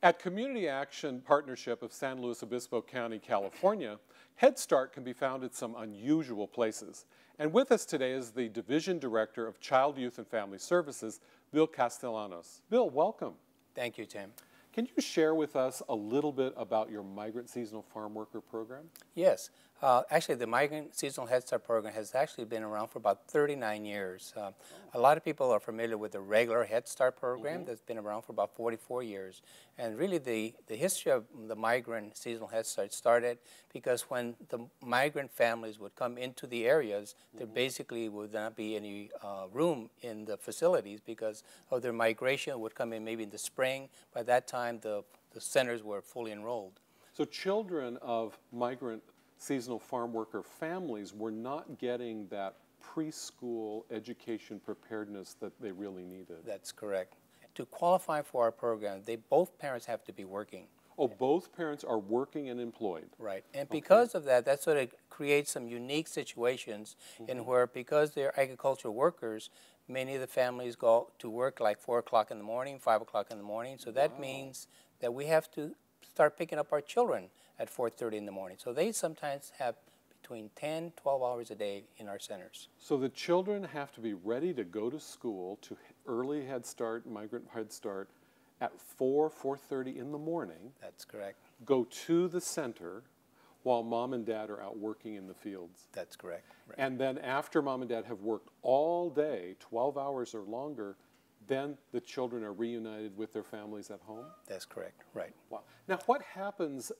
At Community Action Partnership of San Luis Obispo County, California, Head Start can be found at some unusual places. And with us today is the Division Director of Child, Youth, and Family Services, Bill Castellanos. Bill, welcome. Thank you, Tim. Can you share with us a little bit about your Migrant Seasonal Farm Worker Program? Yes. Actually, the Migrant Seasonal Head Start program has actually been around for about 39 years. A lot of people are familiar with the regular Head Start program that's been around for about 44 years. And really, the history of the Migrant Seasonal Head Start started because when the migrant families would come into the areas, there basically would not be any room in the facilities because of their migration. Would come in maybe in the spring. By that time, the centers were fully enrolled. So children of migrant seasonal farm worker families were not getting that preschool education preparedness that they really needed. That's correct. To qualify for our program, both parents have to be working. Oh, both parents are working and employed. Right. And because of that, that sort of creates some unique situations in where, because they're agricultural workers, many of the families go to work like 4 o'clock in the morning, 5 o'clock in the morning. So that means that we have to start picking up our children at 4:30 in the morning. So they sometimes have between 10, 12 hours a day in our centers. So the children have to be ready to go to school, to early Head Start, Migrant Head Start, at 4:30 in the morning. That's correct. Go to the center while mom and dad are out working in the fields. That's correct. Right. And then after mom and dad have worked all day, 12 hours or longer, then the children are reunited with their families at home? That's correct, right. Wow. Now, what happens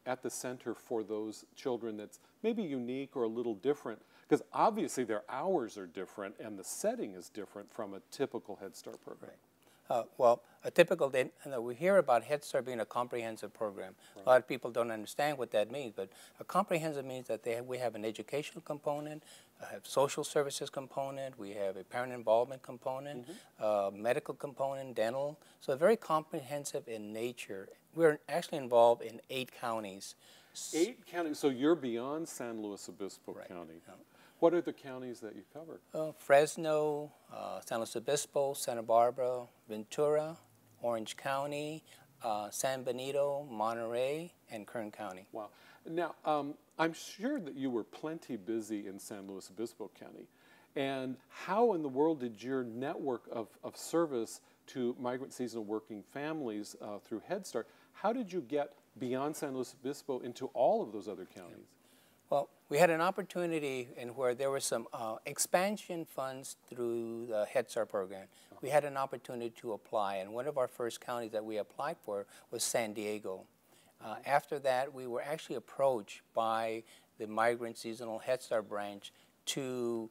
at the center for those children that's maybe unique or a little different? Because obviously their hours are different and the setting is different from a typical Head Start program. Right. Well, a typical day, we hear about Head Start being a comprehensive program. Right. A lot of people don't understand what that means, but a comprehensive means that we have an educational component, have social services component, we have a parent involvement component, medical component, dental. So very comprehensive in nature. We're actually involved in 8 counties. 8 counties, so you're beyond San Luis Obispo County. Yeah. What are the counties that you cover? Fresno, San Luis Obispo, Santa Barbara, Ventura, Orange County, San Benito, Monterey, and Kern County. Wow. Now, I'm sure that you were plenty busy in San Luis Obispo County. And how in the world did your network of service to migrant seasonal working families through Head Start, how did you get beyond San Luis Obispo into all of those other counties? Well, we had an opportunity in where there were some expansion funds through the Head Start program. We had an opportunity to apply, and one of our first counties that we applied for was San Diego. After that, we were actually approached by the Migrant Seasonal Head Start branch to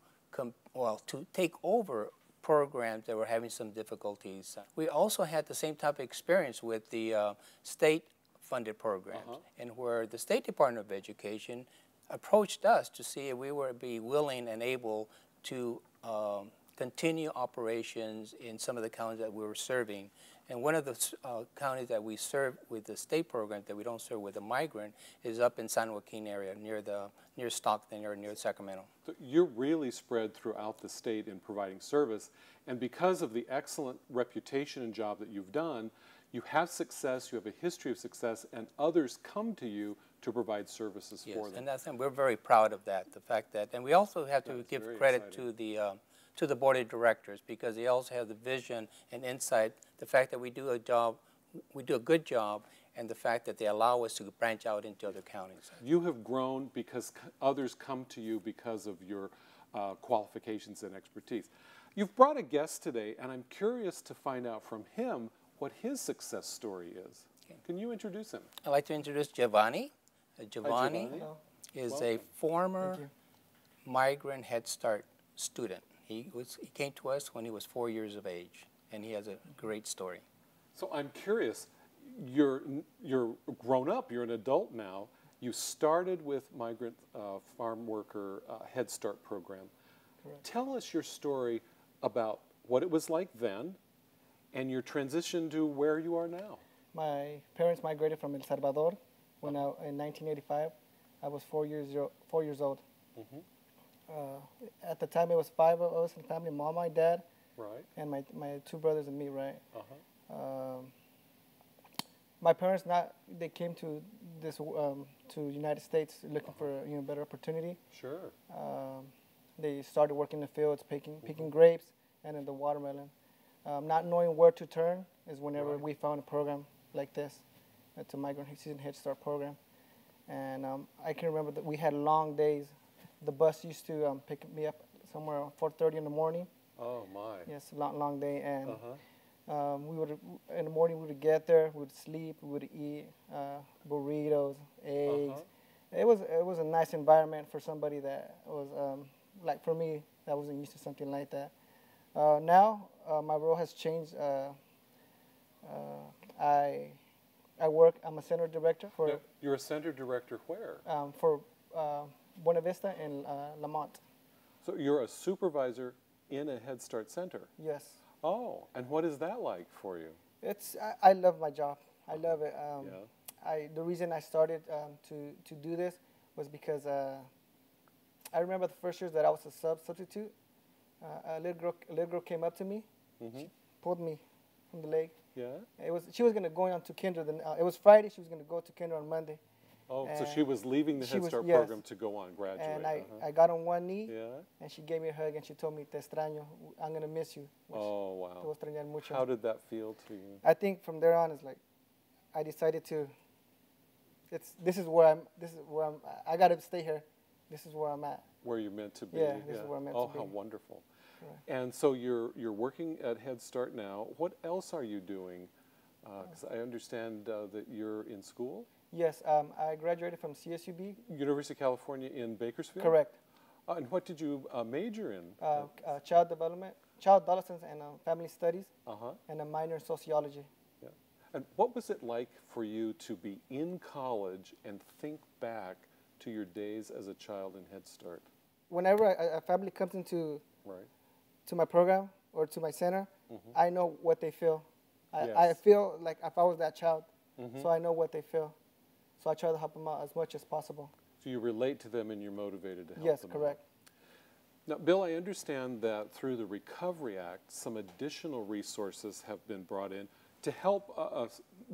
take over programs that were having some difficulties. We also had the same type of experience with the state-funded programs, and where the State Department of Education approached us to see if we would be willing and able to continue operations in some of the counties that we were serving. And one of the counties that we serve with the state program that we don't serve with the migrant is up in San Joaquin area, near Stockton or near Sacramento. So you're really spread throughout the state in providing service, and because of the excellent reputation and job that you've done, you have success, you have a history of success, and others come to you to provide services for them. And we're very proud of that, the fact that, and we also have to give credit to the board of directors because they also have the vision and insight, the fact that we do a good job, and the fact that they allow us to branch out into other counties. You have grown because others come to you because of your qualifications and expertise. You've brought a guest today, and I'm curious to find out from him what his success story is. Okay. Can you introduce him? I'd like to introduce Giovanni. Giovanni is a former Migrant Head Start student. He came to us when he was 4 years of age, and he has a great story. So I'm curious, you're grown up, you're an adult now. You started with Migrant Farm Worker Head Start program. Correct. Tell us your story about what it was like then and your transition to where you are now. My parents migrated from El Salvador when in 1985. I was 4 years old. At the time, it was 5 of us in the family: mom, my dad, and my 2 brothers and me. Right. My parents they came to this to United States looking for better opportunity. Sure. They started working in the fields, picking grapes and then the watermelon. Not knowing where to turn is whenever we found a program like this. It's a migrant season Head Start program, and I can remember that we had long days. The bus used to pick me up somewhere around 4:30 in the morning. Oh my. Yes, long day, and we would in the morning we would get there, we would sleep, we would eat burritos, eggs. It was a nice environment for somebody that was like for me that wasn't used to something like that. Now my role has changed. I'm a center director for. Now, you're a center director where? For Buena Vista and Lamont. So you're a supervisor in a Head Start center? Yes. Oh, and what is that like for you? I love my job. I love it. Yeah. The reason I started to do this was because I remember the first years that I was a substitute. A little girl came up to me. She pulled me from the leg. Yeah. She was gonna go on to kinder. It was Friday. She was gonna go to kinder on Monday. Oh, so she was leaving the Head Start yes. program to go on, graduate. And I got on one knee. Yeah. And she gave me a hug and she told me, "Te extraño. I'm gonna miss you." Oh wow. Te voy a extrañar mucho. How did that feel to you? I think from there on, it's like I decided to. This is where I'm. I gotta stay here. This is where I'm at. Where you're meant to be. Yeah, this is where I'm meant to be. Oh, how wonderful. Correct. And so you're working at Head Start now. What else are you doing? Because I understand that you're in school. Yes, I graduated from CSUB. University of California in Bakersfield? Correct. And what did you major in? Child development, child adolescence, and family studies, Uh-huh. and a minor in sociology. Yeah. And what was it like for you to be in college and think back to your days as a child in Head Start? Whenever a family comes into to my program or to my center, I know what they feel. I feel like if I was that child, so I know what they feel. So I try to help them out as much as possible. So you relate to them and you're motivated to help them. Yes, correct. Now, Bill, I understand that through the Recovery Act, some additional resources have been brought in to help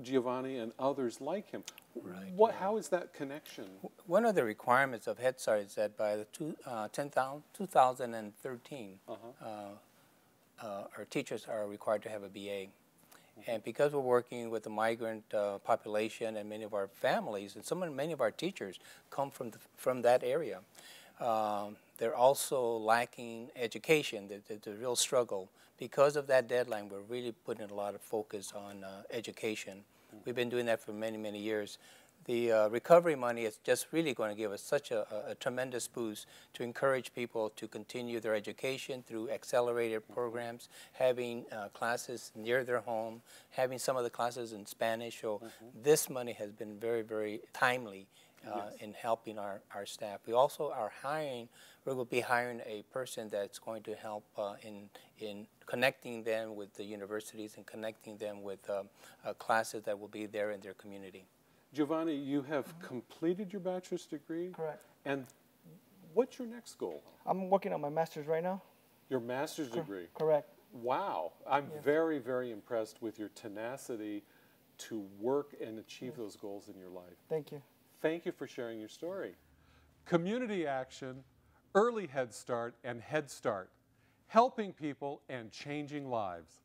Giovanni and others like him. Right. How is that connection? One of the requirements of Head Start is that by the 2013, our teachers are required to have a BA. And because we're working with the migrant population and many of our families, and many of our teachers come from that area, they're also lacking education. There's a real struggle. Because of that deadline, we're really putting a lot of focus on education. We've been doing that for many, many years. The recovery money is just really going to give us such a tremendous boost to encourage people to continue their education through accelerated programs, having classes near their home, having some of the classes in Spanish. So this money has been very, very timely in helping our staff. We also are we will be hiring a person that's going to help in connecting them with the universities and connecting them with classes that will be there in their community. Giovanni, you have completed your bachelor's degree? Correct. And what's your next goal? I'm working on my master's right now. Your master's degree? Correct. Wow. I'm very, very impressed with your tenacity to work and achieve those goals in your life. Thank you. Thank you for sharing your story. Community action, early Head Start, and Head Start, helping people and changing lives.